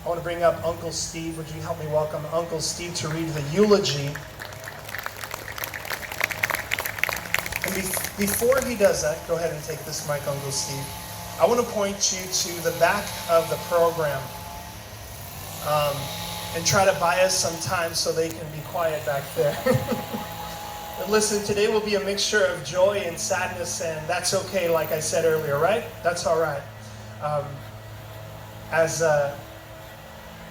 I want to bring up Uncle Steve. Would you help me welcome Uncle Steve to read the eulogy? And before he does that, go ahead and take this mic, Uncle Steve. I want to point you to the back of the program and try to buy us some time so they can be quiet back there. But listen, today will be a mixture of joy and sadness, and that's okay, like I said earlier, right? That's all right.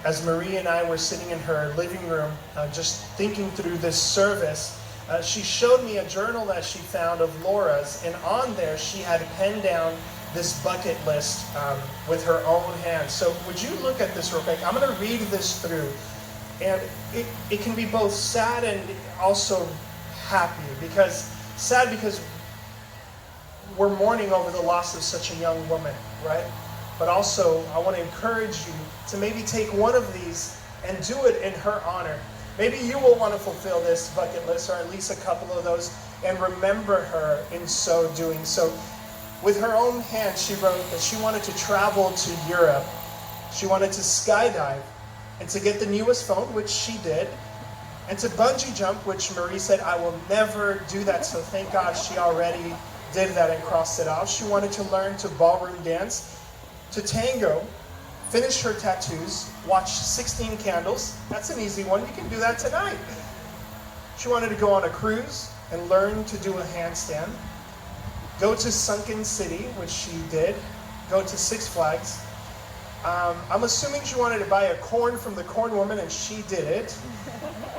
As Marie and I were sitting in her living room, just thinking through this service, she showed me a journal that she found of Laura's, and on there she had penned down this bucket list with her own hands. So would you look at this real quick? I'm going to read this through, and it can be both sad and also happy. Sad because we're mourning over the loss of such a young woman, right? But also, I want to encourage you to maybe take one of these and do it in her honor. Maybe you will want to fulfill this bucket list, or at least a couple of those, and remember her in so doing. So, with her own hand, she wrote that she wanted to travel to Europe. She wanted to skydive, and to get the newest phone, which she did, and to bungee jump, which Marie said, I will never do that. So thank God she already did that and crossed it off. She wanted to learn to ballroom dance, to tango, finish her tattoos, watch 16 Candles. That's an easy one. You can do that tonight. She wanted to go on a cruise and learn to do a handstand. Go to Sunken City, which she did. Go to Six Flags. I'm assuming she wanted to buy a corn from the corn woman, and she did it.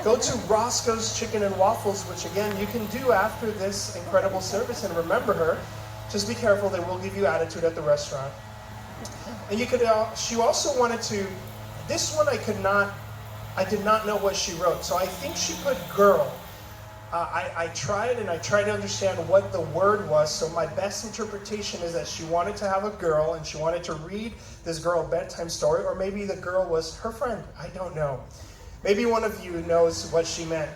Go to Roscoe's Chicken and Waffles, which again, you can do after this incredible service, and remember her. Just be careful, they will give you attitude at the restaurant. And she also wanted to, this one I did not know what she wrote, so I think she put girl. I tried to understand what the word was, so my best interpretation is that she wanted to have a girl, and she wanted to read this girl a bedtime story, or maybe the girl was her friend. I don't know. Maybe one of you knows what she meant.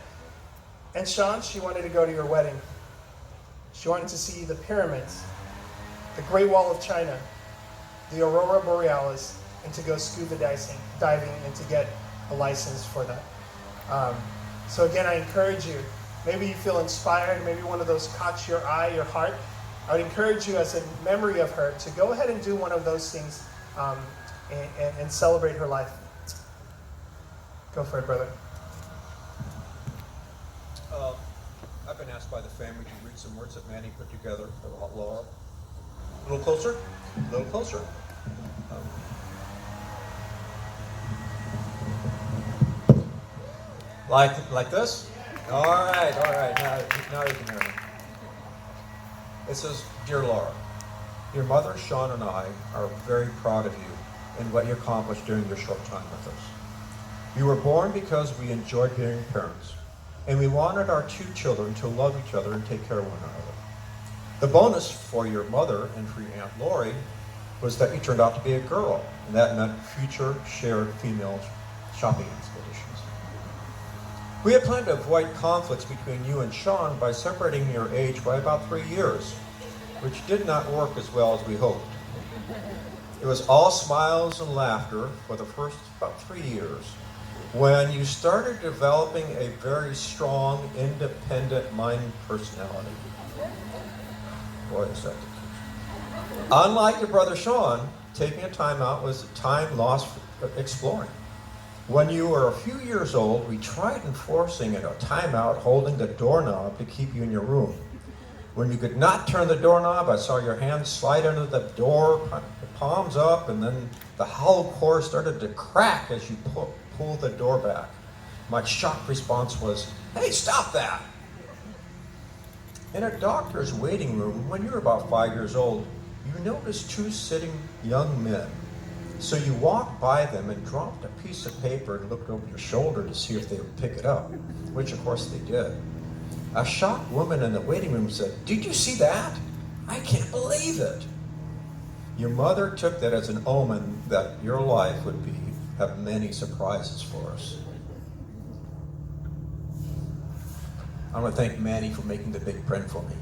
And Sean, she wanted to go to your wedding. She wanted to see the pyramids, the Great Wall of China, the Aurora Borealis, and to go scuba diving and to get a license for that. So again, I encourage you, maybe you feel inspired, maybe one of those caught your eye, your heart. I would encourage you as a memory of her to go ahead and do one of those things and celebrate her life. Go for it, brother. I've been asked by the family to read some words that Manny put together about Laura. A little closer? A little closer. Like this? All right. Now you can hear me. It says, Dear Laura, your mother, Sean, and I are very proud of you and what you accomplished during your short time with us. You were born because we enjoyed being your parents, and we wanted our two children to love each other and take care of one another. The bonus for your mother and for your Aunt Lori was that you turned out to be a girl, and that meant future shared female shopping expeditions. We had planned to avoid conflicts between you and Sean by separating your age by about 3 years, which did not work as well as we hoped. It was all smiles and laughter for the first about 3 years, when you started developing a very strong, independent mind personality. Boy, is that the key. Unlike your brother Sean, taking a time out was a time lost exploring. When you were a few years old, we tried enforcing a timeout holding the doorknob to keep you in your room. When you could not turn the doorknob, I saw your hands slide under the door, palms up, and then the hollow core started to crack as you pulled the door back. My shocked response was, "Hey, stop that!" In a doctor's waiting room, when you were about 5 years old, you noticed two sitting young men. So you walked by them and dropped a piece of paper and looked over your shoulder to see if they would pick it up, which of course they did. A shocked woman in the waiting room said, "Did you see that? I can't believe it." Your mother took that as an omen that your life would have many surprises for us. I want to thank Manny for making the big print for me.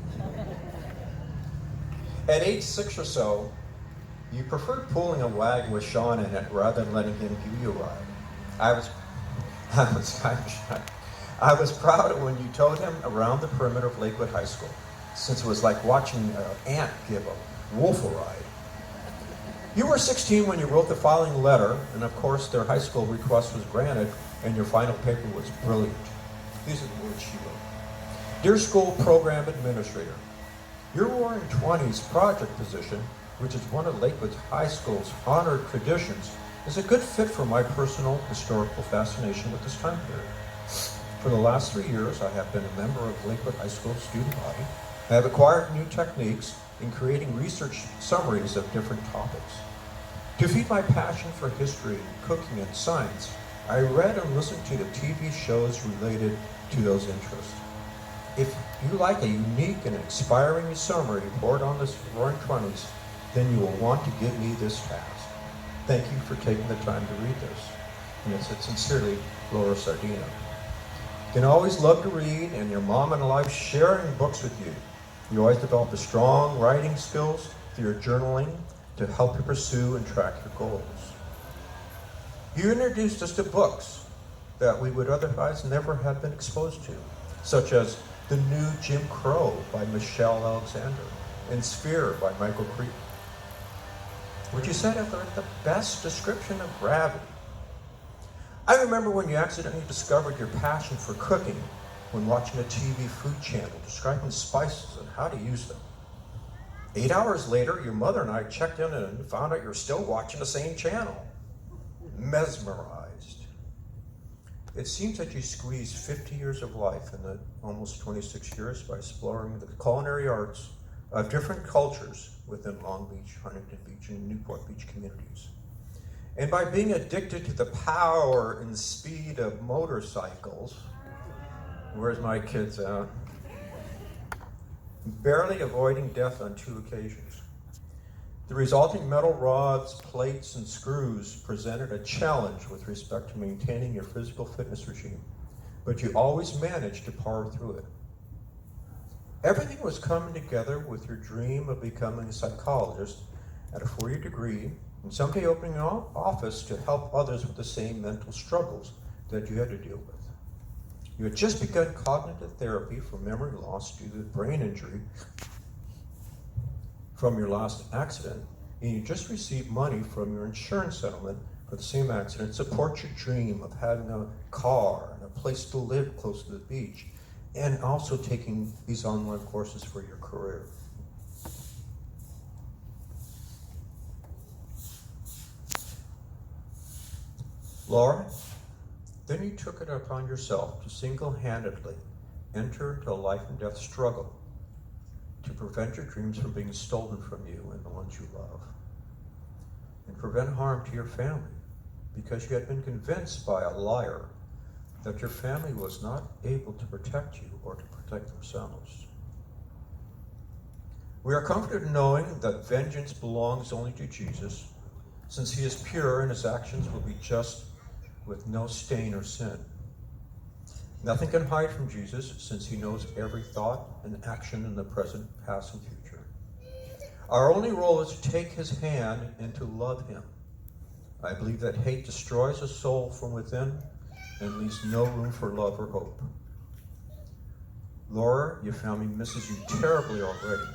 At age 6 or so, You preferred pulling a wagon with Sean in it rather than letting him give you a ride. I was I was proud when you towed him around the perimeter of Lakewood High School, since it was like watching an ant give a wolf a ride. You were 16 when you wrote the following letter, and of course their high school request was granted, and your final paper was brilliant. These are the words she wrote. Dear School Program Administrator, your Roaring Twenties project position, which is one of Lakewood High School's honored traditions, is a good fit for my personal historical fascination with this time period. For the last 3 years, I have been a member of Lakewood High School student body. I have acquired new techniques in creating research summaries of different topics. To feed my passion for history, cooking, and science, I read and listened to the TV shows related to those interests. If you like a unique and inspiring summary poured on this Roaring Twenties, then you will want to give me this task. Thank you for taking the time to read this. And it said, sincerely, Laura Sardina. You can always love to read, and your mom and I love sharing books with you. You always develop the strong writing skills through your journaling to help you pursue and track your goals. You introduced us to books that we would otherwise never have been exposed to, such as The New Jim Crow by Michelle Alexander and Sphere by Michael Crichton, which you said are the best description of gravity. I remember when you accidentally discovered your passion for cooking when watching a TV food channel describing spices and how to use them. 8 hours later, your mother and I checked in and found out you're still watching the same channel. Mesmerized. It seems that you squeezed 50 years of life in the almost 26 years by exploring the culinary arts of different cultures within Long Beach, Huntington Beach, and Newport Beach communities. And by being addicted to the power and speed of motorcycles, where's my kids at? Barely avoiding death on 2 occasions. The resulting metal rods, plates, and screws presented a challenge with respect to maintaining your physical fitness regime, but you always managed to power through it. Everything was coming together with your dream of becoming a psychologist at a 4-year degree, and someday opening an office to help others with the same mental struggles that you had to deal with. You had just begun cognitive therapy for memory loss due to brain injury from your last accident, and you just received money from your insurance settlement for the same accident to support your dream of having a car and a place to live close to the beach, and also taking these online courses for your career. Laura, then you took it upon yourself to single-handedly enter into a life and death struggle to prevent your dreams from being stolen from you and the ones you love, and prevent harm to your family because you had been convinced by a liar that your family was not able to protect you or to protect themselves. We are comforted in knowing that vengeance belongs only to Jesus, since he is pure and his actions will be just with no stain or sin. Nothing can hide from Jesus, since he knows every thought and action in the present, past, and future. Our only role is to take his hand and to love him. I believe that hate destroys a soul from within and leaves no room for love or hope. Laura, your family misses you terribly already,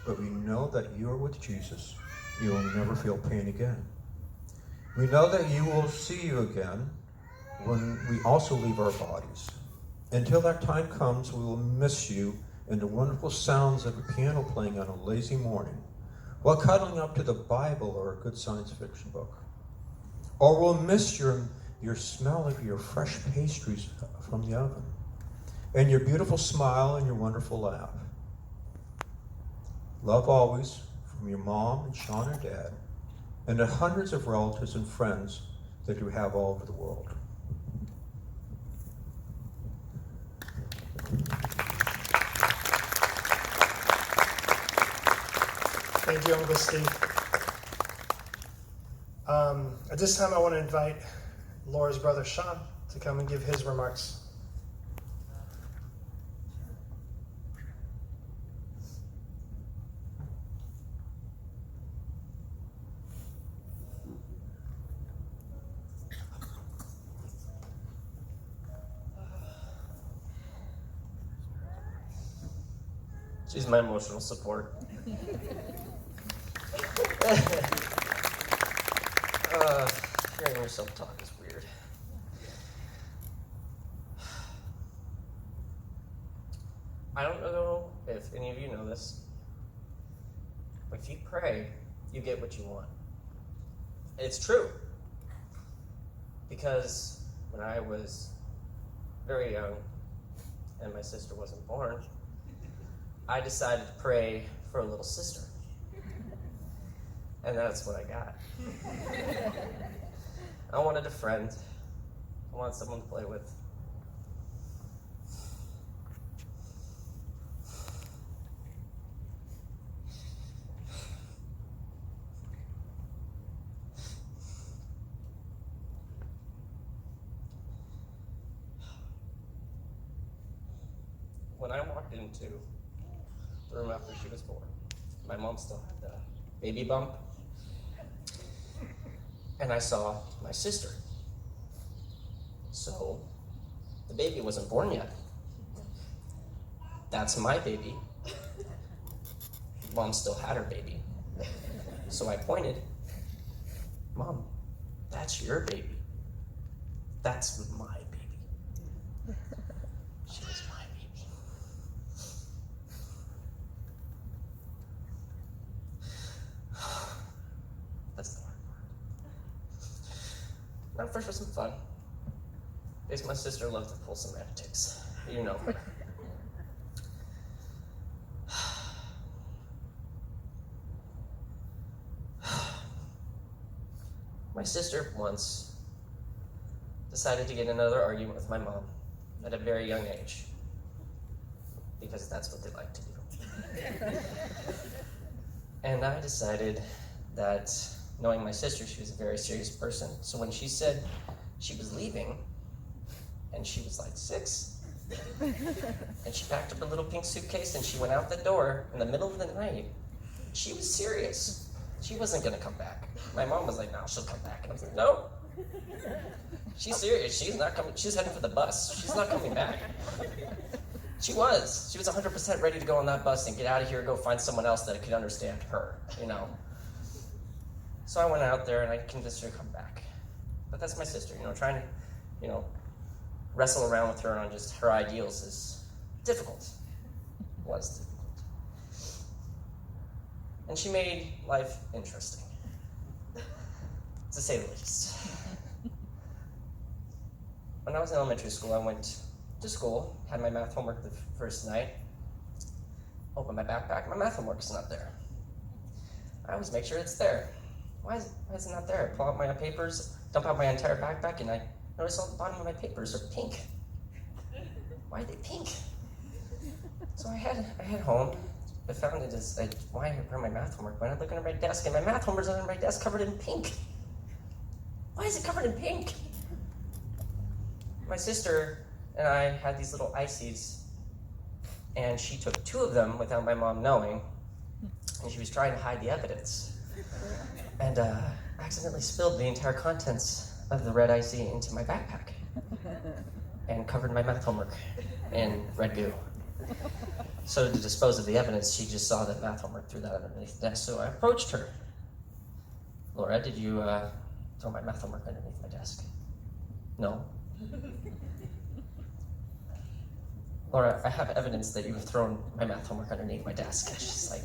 but we know that you are with Jesus. You will never feel pain again. We know that you will see you again when we also leave our bodies. Until that time comes, we will miss you and the wonderful sounds of a piano playing on a lazy morning while cuddling up to the Bible or a good science fiction book. Or we'll miss your smell of your fresh pastries from the oven, and your beautiful smile and your wonderful laugh. Love always from your mom and Sean and Dad, and the hundreds of relatives and friends that you have all over the world. Thank you, Uncle Steve. At this time, I want to invite Laura's brother Sean to come and give his remarks. She's my emotional support. Hearing yourself talk is weird. I don't know if any of you know this, but if you pray, you get what you want. It's true. Because when I was very young and my sister wasn't born, I decided to pray for a little sister. And that's what I got. I wanted a friend. I wanted someone to play with. When I walked into the room after she was born, my mom still had the baby bump, and I saw my sister. So the baby wasn't born yet. That's my baby. Mom still had her baby. So I pointed, Mom, that's your baby. That's my baby. She was my baby. That's the hard part. Now first for some fun. Because my sister loved to pull some antics. You know her. My sister once decided to get in another argument with my mom at a very young age, because that's what they like to do. And I decided that, knowing my sister, she was a very serious person. So when she said she was leaving, and she was like 6, and she packed up her little pink suitcase and she went out the door in the middle of the night, she was serious. She wasn't gonna come back. My mom was like, no, she'll come back. And I was like, no. She's serious. She's not coming. She's heading for the bus. She's not coming back. She was. She was 100% ready to go on that bus and get out of here, go find someone else that could understand her, you know. So I went out there and I convinced her to come back. But that's my sister, you know, trying to, you know, wrestle around with her on just her ideals is difficult. Was difficult. And she made life interesting, to say the least. When I was in elementary school, I went to school, had my math homework the first night, opened my backpack, my math homework's not there. I always make sure it's there. Why is it not there? I pull out my papers, dump out my entire backpack, and I notice all the bottom of my papers are pink. Why are they pink? So I head home. I found it as, why are my math homework? Why not look under my desk? And my math homework's under my desk covered in pink. Why is it covered in pink? My sister and I had these little ices, and she took 2 of them without my mom knowing, and she was trying to hide the evidence. And accidentally spilled the entire contents of the red icy into my backpack and covered my math homework in red goo. So to dispose of the evidence, she just saw that math homework, threw that underneath the desk. So I approached her. Laura, did you throw my math homework underneath my desk? No. Laura, I have evidence that you have thrown my math homework underneath my desk. And she's like,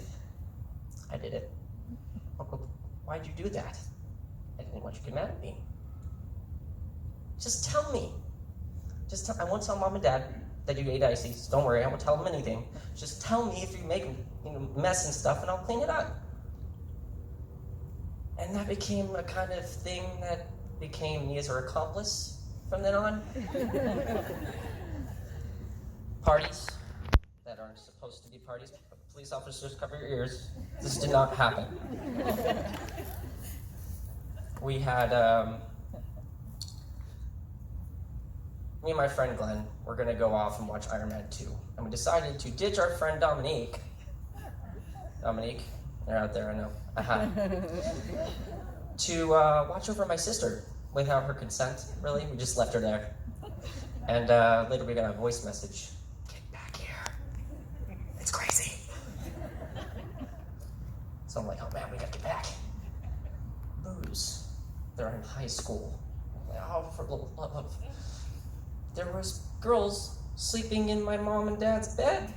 I did it. Uncle, why'd you do that? I didn't want you to get mad at me. Just tell me. I won't tell Mom and Dad that you ate ices. Don't worry, I won't tell them anything. Just tell me if you make a mess and stuff, and I'll clean it up. And that became a kind of thing that became me as her accomplice from then on. Parties that aren't supposed to be parties. Police officers, cover your ears. This did not happen. We had, me and my friend Glenn were gonna go off and watch Iron Man 2. And we decided to ditch our friend Dominique. Dominique, they're out there, I know. To watch over my sister without her consent, really. We just left her there. And later we got a voice message. Get back here. It's crazy. So I'm like, oh man, we gotta get back. Booze. They're in high school. I'm like, oh, for the love of... There was girls sleeping in my mom and dad's bed.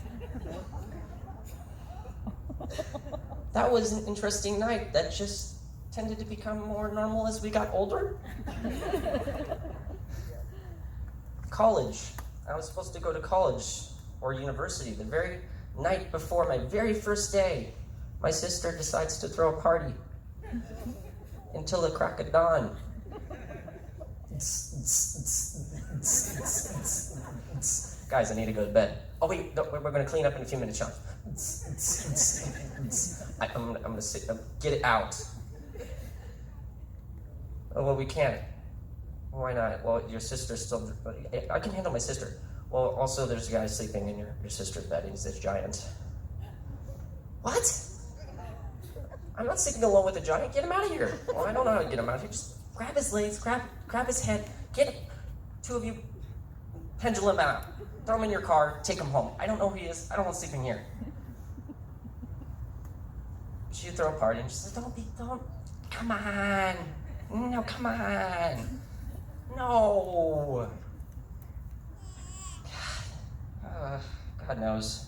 That was an interesting night that just tended to become more normal as we got older. College. I was supposed to go to college or university the very night before my very first day. My sister decides to throw a party until the crack of dawn. Guys, I need to go to bed. Oh wait, no, we're gonna clean up in a few minutes, Sean. I'm gonna sit, get it out. Oh, well, we can't. Why not? Well, your sister's still, I can handle my sister. Well, also there's a guy sleeping in your sister's bed. He's this giant. What? I'm not sleeping alone with a giant. Get him out of here. Well, I don't know how to get him out of here. Just grab his legs, grab his head. Get it. Two of you pendulum out. Throw him in your car. Take him home. I don't know who he is. I don't want sleeping here. She'd throw a party and she said, don't. Come on. No, come on. No. God knows.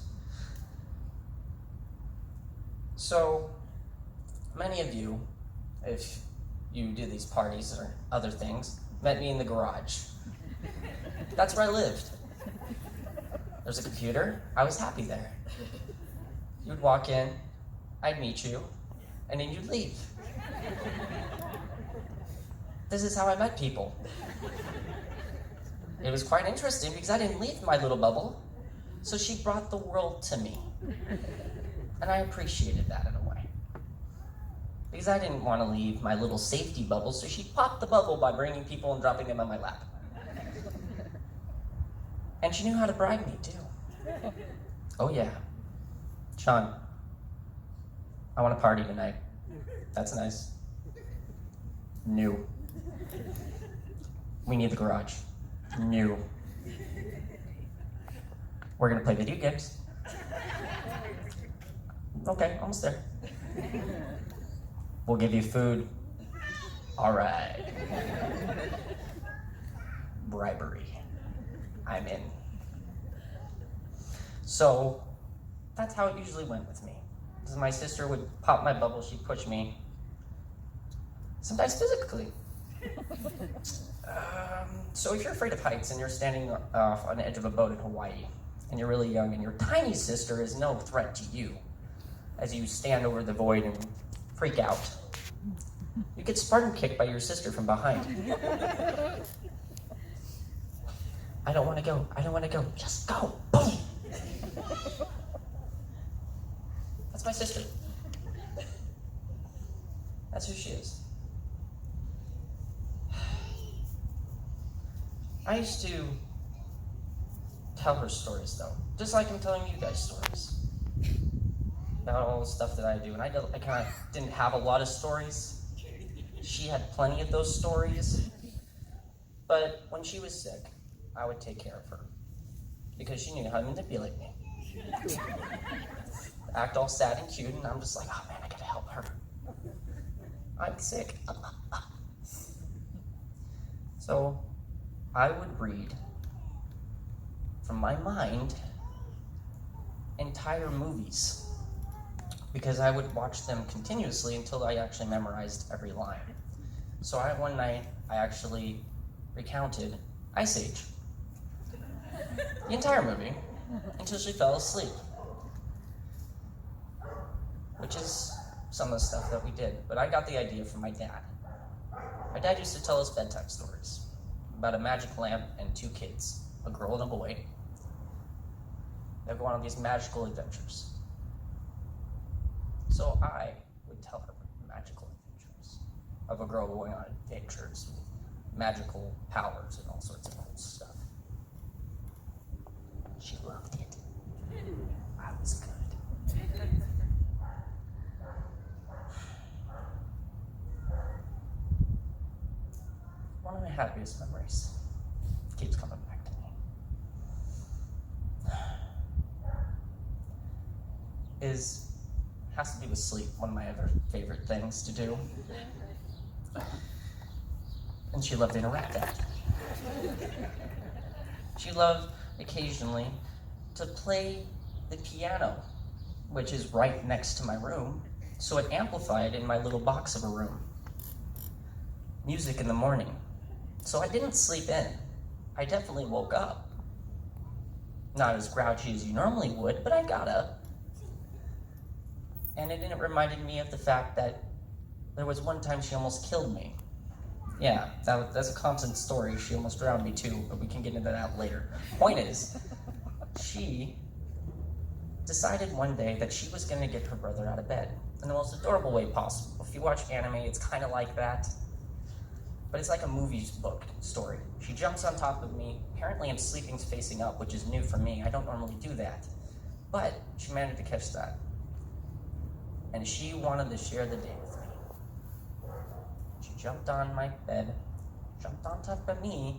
So, many of you, if you do these parties or other things, met me in the garage. That's where I lived. There's a computer. I was happy there. You'd walk in, I'd meet you, and then you'd leave. This is how I met people. It was quite interesting because I didn't leave my little bubble, so she brought the world to me. And I appreciated that in a way. Because I didn't want to leave my little safety bubble, so she popped the bubble by bringing people and dropping them on my lap. And she knew how to bribe me, too. Oh yeah. Sean, I want to party tonight. That's nice. New. We need the garage. New. We're gonna play video games. Okay, almost there. We'll give you food. All right. Bribery. I'm in. So, that's how it usually went with me. Because my sister would pop my bubble, she'd push me. Sometimes physically. So if you're afraid of heights and you're standing off on the edge of a boat in Hawaii, and you're really young, and your tiny sister is no threat to you, as you stand over the void and freak out, you get Spartan kicked by your sister from behind. I don't want to go. I don't want to go. Just go. Boom. That's my sister. That's who she is. I used to tell her stories, though, just like I'm telling you guys stories about all the stuff that I do. And I kind of didn't have a lot of stories. She had plenty of those stories. But when she was sick, I would take care of her because she knew how to manipulate me. Act all sad and cute, and I'm just like, oh man, I gotta help her. I'm sick. So I would read from my mind entire movies because I would watch them continuously until I actually memorized every line. So one night I actually recounted Ice Age, the entire movie, until she fell asleep, which is some of the stuff that we did. But I got the idea from my dad. My dad used to tell us bedtime stories about a magic lamp and two kids, a girl and a boy. They go on these magical adventures. So I would tell her magical adventures of a girl going on adventures with magical powers and all sorts of cool stuff. She loved it. I was good. One of my happiest memories keeps coming back to me is Has to do with sleep, one of my other favorite things to do. And she loved to interrupt that. She loved occasionally to play the piano, which is right next to my room, so it amplified in my little box of a room. Music in the morning. So I didn't sleep in. I definitely woke up. Not as grouchy as you normally would, but I got up. And it reminded me of the fact that there was one time she almost killed me. Yeah, that's a constant story. She almost drowned me too, but we can get into that later. Point is, she decided one day that she was going to get her brother out of bed in the most adorable way possible. If you watch anime, it's kind of like that. But it's like a movie book story. She jumps on top of me. Apparently I'm sleeping facing up, which is new for me. I don't normally do that. But she managed to catch that. And she wanted to share the day with me. She jumped on my bed, jumped on top of me,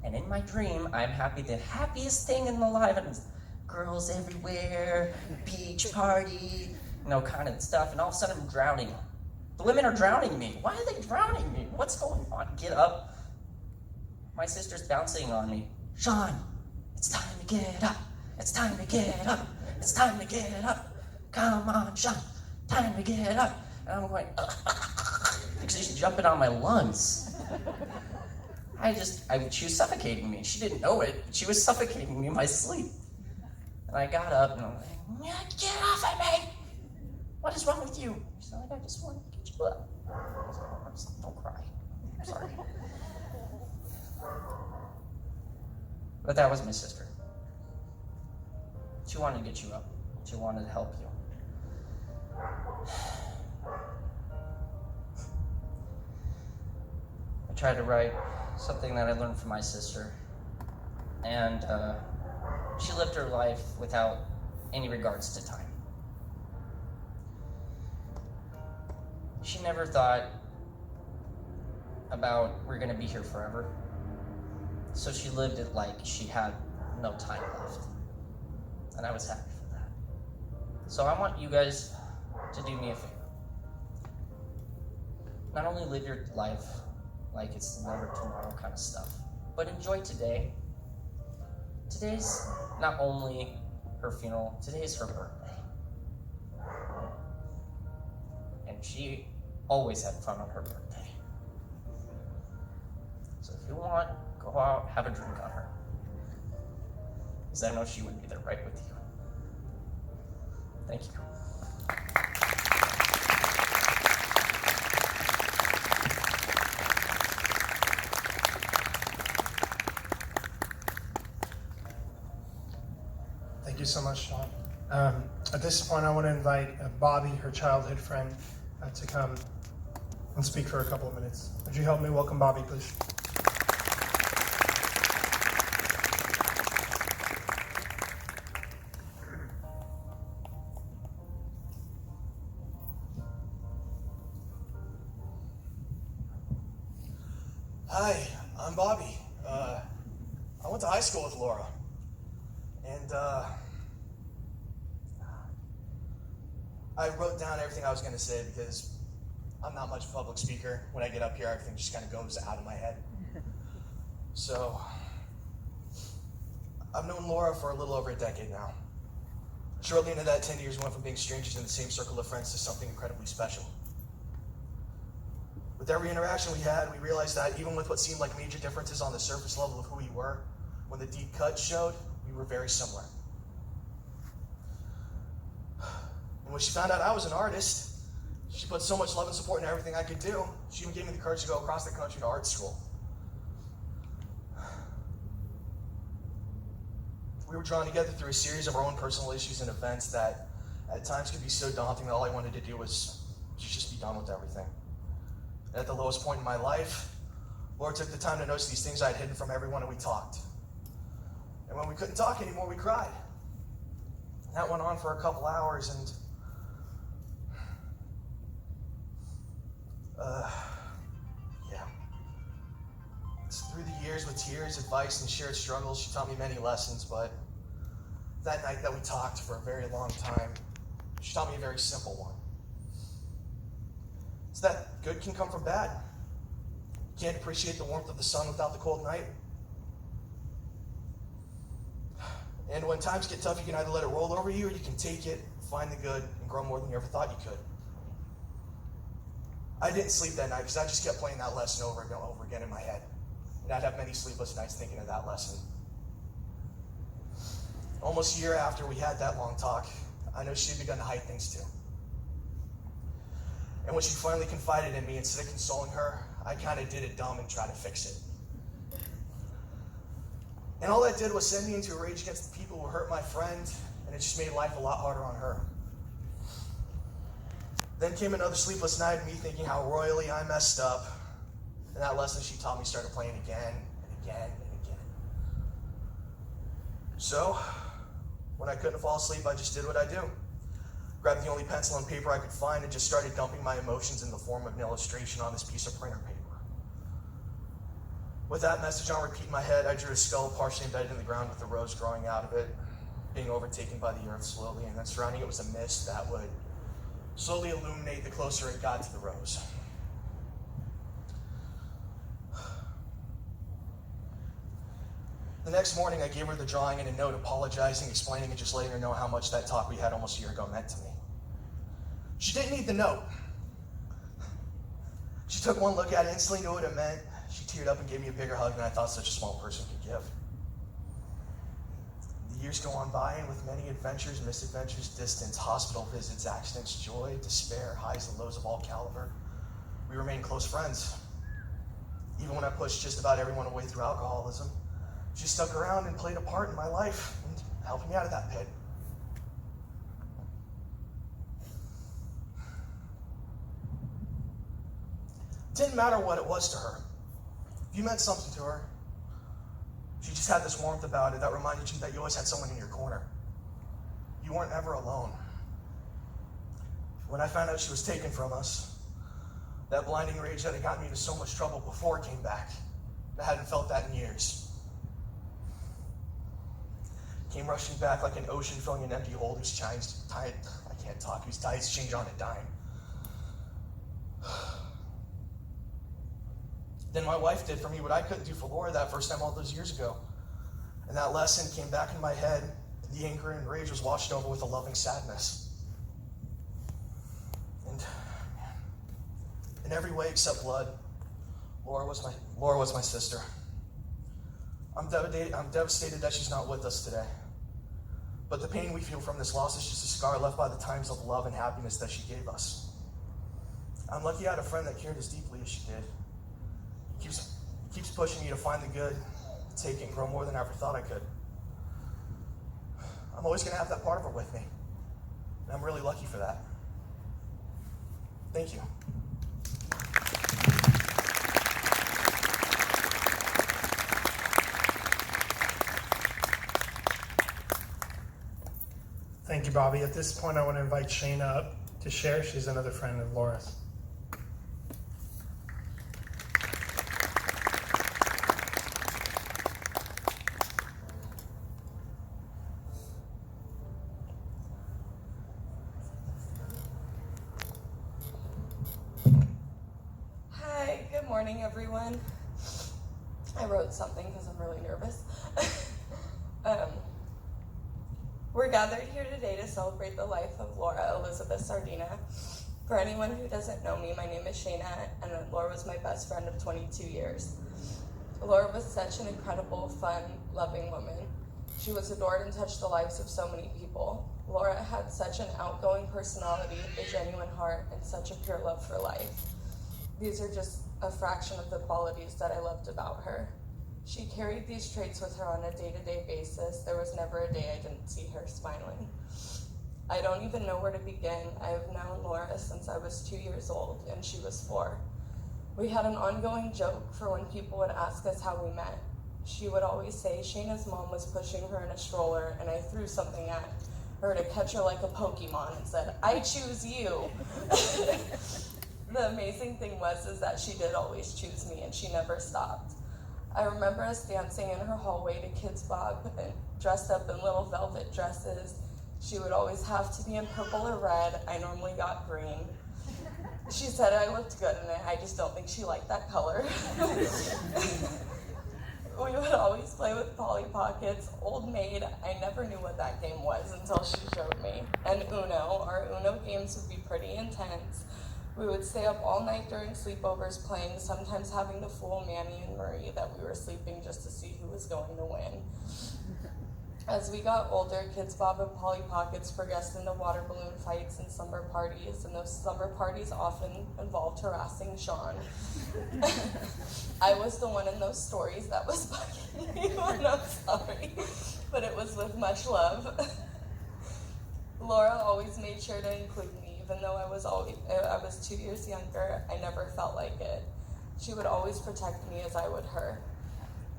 and in my dream, I'm happy, the happiest thing in my life. And girls everywhere, beach party, kind of stuff. And all of a sudden I'm drowning. The women are drowning me. Why are they drowning me? What's going on? Get up. My sister's bouncing on me. Sean, it's time to get up. It's time to get up. It's time to get up. Come on, Sean. Time to get up. And I'm going, because she's jumping on my lungs. She was suffocating me. She didn't know it, but she was suffocating me in my sleep. And I got up and I'm like, get off of me. What is wrong with you? She's like, I just want to get you up. Don't cry. I'm sorry. But that was my sister. She wanted to get you up. She wanted to help you. I tried to write something that I learned from my sister. And she lived her life without any regards to time. She never thought about we're going to be here forever. So she lived it like she had no time left. And I was happy for that. So I want you guys to do me a favor. Not only live your life like it's never tomorrow kind of stuff, but enjoy today. Today's not only her funeral, today's her birthday. And she always had fun on her birthday. So if you want, go out, have a drink on her. Because I know she would be there right with you. Thank you. Thank you so much, Sean. At this point, I want to invite Bobby, her childhood friend, to come and speak for a couple of minutes. Would you help me welcome Bobby, please? Hi, I'm Bobby. I went to high school with Laura. And I wrote down everything I was going to say because I'm not much of a public speaker. When I get up here, everything just kind of goes out of my head. So, I've known Laura for a little over a decade now. Shortly into that 10 years, we went from being strangers in the same circle of friends to something incredibly special. With every interaction we had, we realized that even with what seemed like major differences on the surface level of who we were, when the deep cut showed, we were very similar. And when she found out I was an artist, she put so much love and support in everything I could do, she even gave me the courage to go across the country to art school. We were drawn together through a series of our own personal issues and events that at times could be so daunting that all I wanted to do was just be done with everything. And at the lowest point in my life, Laura took the time to notice these things I had hidden from everyone, and we talked. And when we couldn't talk anymore, we cried. And that went on for a couple hours, and yeah. It's through the years with tears, advice, and shared struggles, she taught me many lessons, but that night that we talked for a very long time, She taught me a very simple one. It's that good can come from bad. You can't appreciate the warmth of the sun without the cold night. And when times get tough, you can either let it roll over you or you can take it, find the good, and grow more than you ever thought you could. I didn't sleep that night because I just kept playing that lesson over and over again in my head. And I'd have many sleepless nights thinking of that lesson. Almost a year after we had that long talk, I know she'd begun to hide things too. And when she finally confided in me, instead of consoling her, I kind of did it dumb and tried to fix it. And all that did was send me into a rage against the people who hurt my friend, and it just made life a lot harder on her. Then came another sleepless night of me thinking how royally I messed up, and that lesson she taught me started playing again and again and again. So, when I couldn't fall asleep, I just did what I do. Grabbed the only pencil and paper I could find and just started dumping my emotions in the form of an illustration on this piece of printer paper. With that message on repeat in my head, I drew a skull partially embedded in the ground with a rose growing out of it, being overtaken by the earth slowly, and then surrounding it was a mist that would slowly illuminate the closer it got to the rose. The next morning, I gave her the drawing and a note apologizing, explaining, and just letting her know how much that talk we had almost a year ago meant to me. She didn't need the note. She took one look at it, instantly knew what it meant. She teared up and gave me a bigger hug than I thought such a small person could give. The years go on by, and with many adventures, misadventures, distance, hospital visits, accidents, joy, despair, highs and lows of all caliber, we remain close friends. Even when I pushed just about everyone away through alcoholism, she stuck around and played a part in my life and helped me out of that pit. It didn't matter what it was to her. If you meant something to her, she just had this warmth about it that reminded you that you always had someone in your corner. You weren't ever alone. When I found out she was taken from us, that blinding rage that had gotten me into so much trouble before came back. I hadn't felt that in years. Came rushing back like an ocean filling an empty hole whose tides change on a dime. Then my wife did for me what I couldn't do for Laura that first time all those years ago. And that lesson came back in my head. The anger and rage was washed over with a loving sadness. And in every way except blood, Laura was my sister. I'm devastated that she's not with us today. But the pain we feel from this loss is just a scar left by the times of love and happiness that she gave us. I'm lucky I had a friend that cared as deeply as she did. Keeps pushing me to find the good, take it, and grow more than I ever thought I could. I'm always going to have that part of her with me. And I'm really lucky for that. Thank you. Thank you, Bobby. At this point, I want to invite Shayna up to share. She's another friend of Laura's. Hi, good morning, everyone. I wrote something because I'm really nervous. We're gathered here today to celebrate the life of Laura Elizabeth Sardina. For anyone who doesn't know me, my name is Shayna, and Laura was my best friend of 22 years. Laura was such an incredible, fun, loving woman. She was adored and touched the lives of so many people. Laura had such an outgoing personality, a genuine heart, and such a pure love for life. These are just a fraction of the qualities that I loved about her. She carried these traits with her on a day-to-day basis. There was never a day I didn't see her smiling. I don't even know where to begin. I have known Laura since I was 2 years old and she was 4. We had an ongoing joke for when people would ask us how we met. She would always say Shayna's mom was pushing her in a stroller and I threw something at her to catch her like a Pokemon and said, "I choose you." The amazing thing is that she did always choose me and she never stopped. I remember us dancing in her hallway to Kids Bop and dressed up in little velvet dresses, She would always have to be in purple or red. I normally got green. She said I looked good in it. I just don't think she liked that color. We would always play with Polly Pockets, Old Maid. I never knew what that game was until she showed me. And Uno. Our Uno games would be pretty intense. We would stay up all night during sleepovers playing, sometimes having to fool Manny and Marie that we were sleeping just to see who was going to win. As we got older, Kids Bob and Polly Pockets progressed into water balloon fights and slumber parties, and those slumber parties often involved harassing Sean. I was the one in those stories that was bugging you, and I'm sorry, but it was with much love. Laura always made sure to include me, even though I was 2 years younger. I never felt like it. She would always protect me as I would her.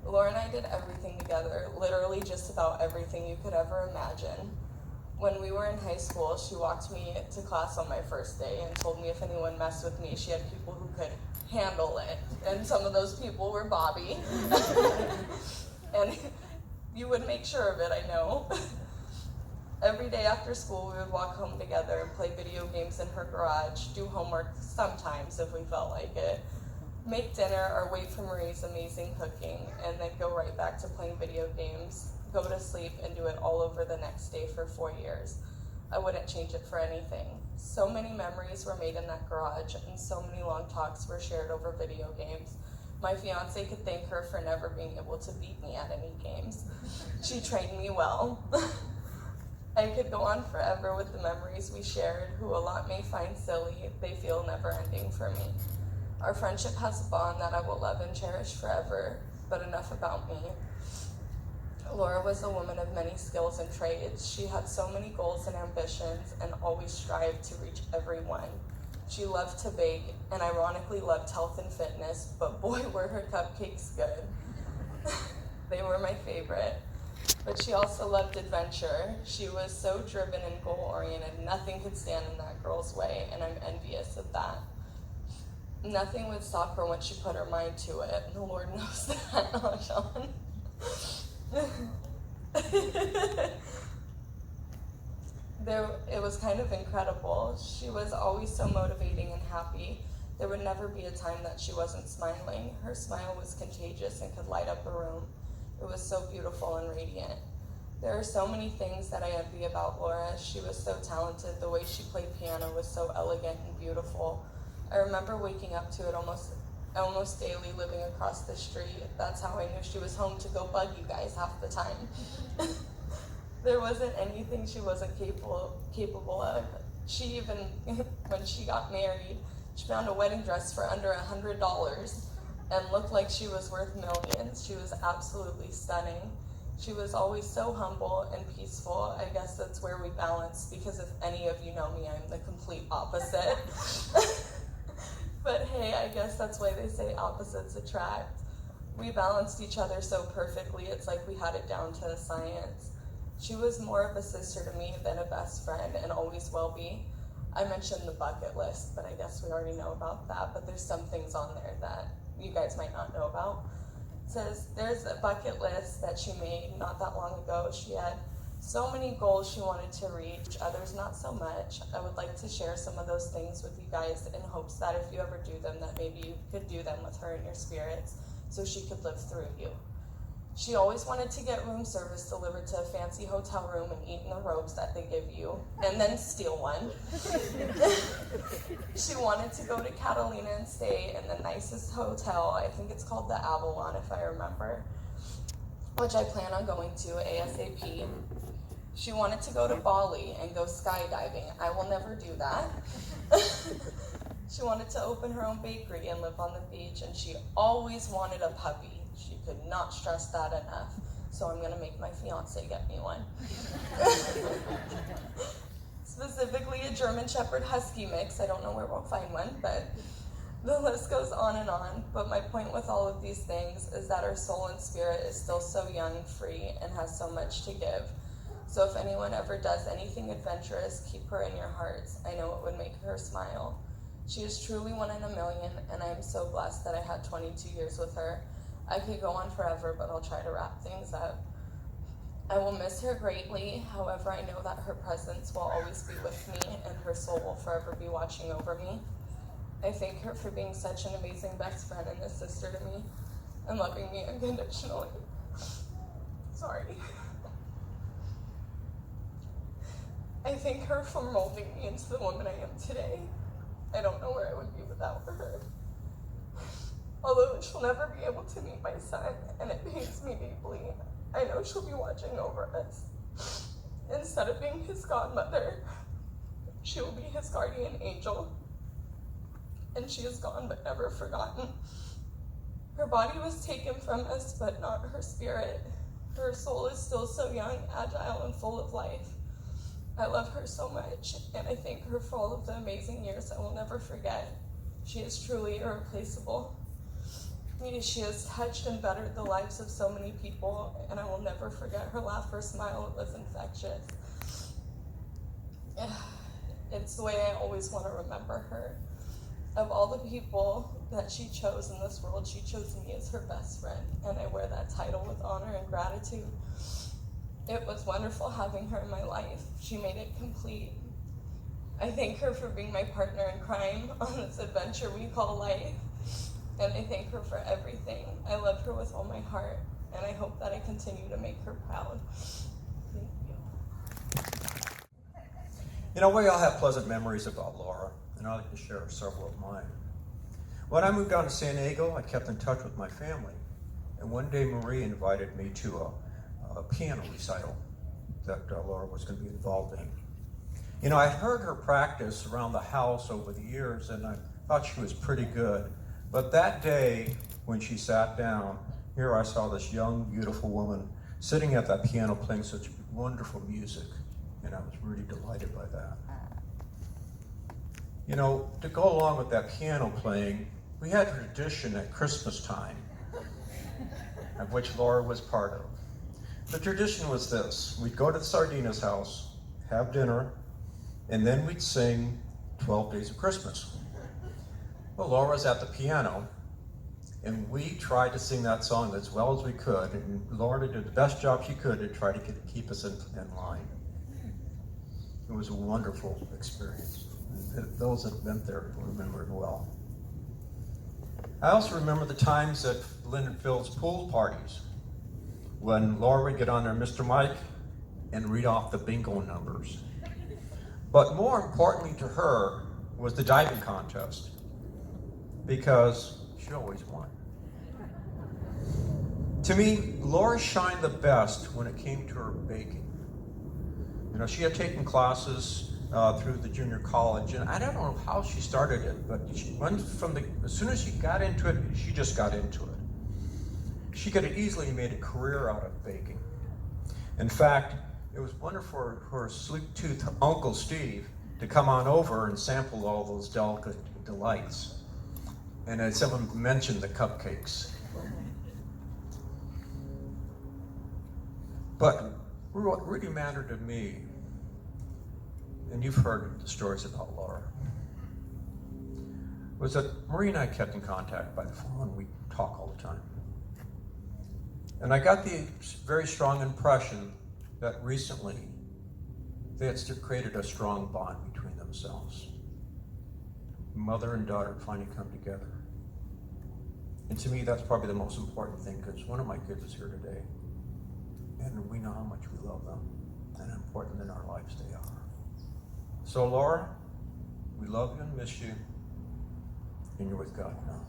Laura and I did everything together, literally just about everything you could ever imagine. When we were in high school, she walked me to class on my first day and told me if anyone messed with me, she had people who could handle it. And some of those people were Bobby. And you would make sure of it, I know. Every day after school, we would walk home together and play video games in her garage, do homework sometimes if we felt like it, make dinner or wait for Marie's amazing cooking, and then go right back to playing video games, go to sleep, and do it all over the next day for 4 years. I wouldn't change it for anything. So many memories were made in that garage, and so many long talks were shared over video games. My fiance could thank her for never being able to beat me at any games. She trained me well. I could go on forever with the memories we shared, who a lot may find silly, they feel never ending for me. Our friendship has a bond that I will love and cherish forever, but enough about me. Laura was a woman of many skills and trades. She had so many goals and ambitions and always strived to reach every one. She loved to bake and ironically loved health and fitness, but boy were her cupcakes good. They were my favorite. But she also loved adventure. She was so driven and goal-oriented, nothing could stand in that girl's way, and I'm envious of that. Nothing would stop her once she put her mind to it, and the Lord knows that. Oh, Sean. It was kind of incredible. She was always so motivating and happy. There would never be a time that she wasn't smiling. Her smile was contagious and could light up a room. It was so beautiful and radiant. There are so many things that I envy about Laura. She was so talented. The way she played piano was so elegant and beautiful. I remember waking up to it almost daily, living across the street. That's how I knew she was home to go bug you guys half the time. There wasn't anything she wasn't capable of. She even, when she got married, she found a wedding dress for under $100 and looked like she was worth millions. She was absolutely stunning. She was always so humble and peaceful. I guess that's where we balance, because if any of you know me, I'm the complete opposite. But hey, I guess that's why they say opposites attract. We balanced each other so perfectly, it's like we had it down to a science. She was more of a sister to me than a best friend, and always will be. I mentioned the bucket list, but I guess we already know about that, but there's some things on there that you guys might not know about. It says there's a bucket list that she made not that long ago. She had so many goals she wanted to reach, others not so much. I would like to share some of those things with you guys in hopes that if you ever do them, that maybe you could do them with her in your spirits so she could live through you. She always wanted to get room service delivered to a fancy hotel room and eat in the robes that they give you, and then steal one. She wanted to go to Catalina and stay in the nicest hotel. I think it's called the Avalon, if I remember, which I plan on going to ASAP. She wanted to go to Bali and go skydiving. I will never do that. She wanted to open her own bakery and live on the beach, and she always wanted a puppy. She could not stress that enough. So I'm gonna make my fiance get me one. Specifically a German Shepherd Husky mix. I don't know where we'll find one, but the list goes on and on. But my point with all of these things is that her soul and spirit is still so young and free and has so much to give. So if anyone ever does anything adventurous, keep her in your hearts. I know it would make her smile. She is truly one in a million, and I am so blessed that I had 22 years with her. I could go on forever, but I'll try to wrap things up. I will miss her greatly. However, I know that her presence will always be with me and her soul will forever be watching over me. I thank her for being such an amazing best friend and a sister to me and loving me unconditionally. Sorry. I thank her for molding me into the woman I am today. I don't know where I would be without her. Although she'll never be able to meet my son, and it pains me deeply, I know she'll be watching over us. Instead of being his godmother, she will be his guardian angel. And she is gone but never forgotten. Her body was taken from us, but not her spirit. Her soul is still so young, agile, and full of life. I love her so much, and I thank her for all of the amazing years I will never forget. She is truly irreplaceable. She has touched and bettered the lives of so many people, and I will never forget her laugh or smile. It was infectious. It's the way I always want to remember her. Of all the people that she chose in this world, she chose me as her best friend, and I wear that title with honor and gratitude. It was wonderful having her in my life. She made it complete. I thank her for being my partner in crime on this adventure we call life, and I thank her for everything. I love her with all my heart, and I hope that I continue to make her proud. Thank you. You know, we all have pleasant memories about Laura, and I'd like to share several of mine. When I moved down to San Diego, I kept in touch with my family, and one day Marie invited me to a piano recital that Laura was going to be involved in. You know, I heard her practice around the house over the years, and I thought she was pretty good. But that day, when she sat down, here I saw this young, beautiful woman sitting at that piano playing such wonderful music, and I was really delighted by that. You know, to go along with that piano playing, we had a tradition at Christmas time, of which Laura was part of. The tradition was this: we'd go to the Sardina's house, have dinner, and then we'd sing 12 Days of Christmas. Well, Laura's at the piano, and we tried to sing that song as well as we could, and Laura did the best job she could to try to keep us in line. It was a wonderful experience. Those that have been there remember it well. I also remember the times at Lynn and Phil's pool parties when Laura would get on there, Mr. Mike, and read off the bingo numbers. But more importantly to her was the diving contest, because she always won. To me, Laura shined the best when it came to her baking. You know, she had taken classes through the junior college, and I don't know how she started it, but she went as soon as she got into it, she just got into it. She could have easily made a career out of baking. In fact, it was wonderful for her sweet-toothed Uncle Steve to come on over and sample all those delicate delights. And as someone mentioned, the cupcakes. But what really mattered to me, and you've heard the stories about Laura, was that Marie and I kept in contact by the phone. We talk all the time. And I got the very strong impression that recently they had created a strong bond between themselves. Mother and daughter finally come together. And to me, that's probably the most important thing, because one of my kids is here today, and we know how much we love them and how important in our lives they are. So Laura, we love you and miss you, and you're with God now.